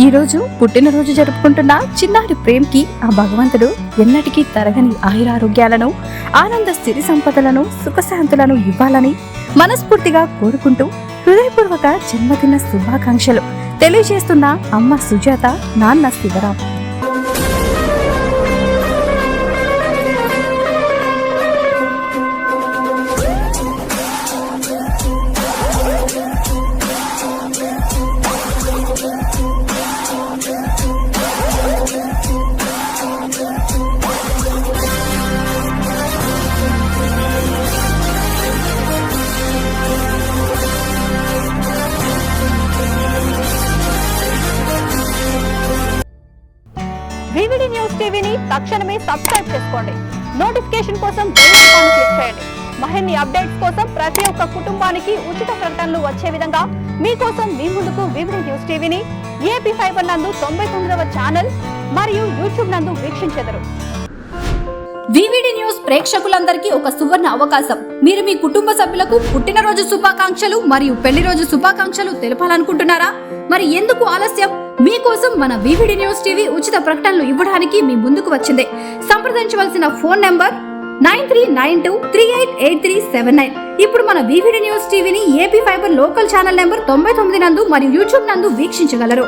ఈ రోజు పుట్టినరోజు జరుపుకుంటున్న చిన్నారి ప్రేమ్కి ఆ భగవంతుడు ఎన్నటికీ తరగని ఆయురారోగ్యాలను, ఆనంద సిరి సంపదలను, సుఖశాంతులను ఇవ్వాలని మనస్ఫూర్తిగా కోరుకుంటూ హృదయపూర్వక జన్మదిన శుభాకాంక్షలు తెలియజేస్తున్న అమ్మ సుజాత, నాన్న శివరాం. వివిడి న్యూస్ టీవీని తక్షణమే సబ్స్క్రైబ్ చేసుకోండి. నోటిఫికేషన్ కోసం బెల్ ఐకాన్ క్లిక్ చేయండి. మరిన్ని అప్డేట్స్ కోసం ప్రతి ఒక్క కుటుంబానికి ఉచిత ప్రకటనలు వచ్చే విధంగా మీకోసం మీ ముందుకు వివిడి న్యూస్ టీవీని ఏపీ ఫైబర్ నందు 99వ ఛానల్ మరియు యూట్యూబ్ నందు వీక్షించెదరు. వివిడి న్యూస్ ప్రేక్షకులందరికీ ఒక సువర్ణ అవకాశం. మీరు మీ కుటుంబ సభ్యులకు పుట్టినరోజు శుభాకాంక్షలు మరియు పెళ్లి రోజు శుభాకాంక్షలు తెలపాలనుకుంటున్నారా? మరి ఎందుకు ఆలస్యం? మీకోసం మన వివిడి న్యూస్ టీవీ ఉచిత ప్రకటనలు ఇవ్వడానికి మీ ముందుకు వచ్చింది. సంప్రదించవలసిన ఫోన్ నంబర్ 9392388379. ఇప్పుడు మన వివిడి న్యూస్ టీవీని AP fibre local channel number 99 నందు మరియు యూట్యూబ్ నందు వీక్షించగలరు.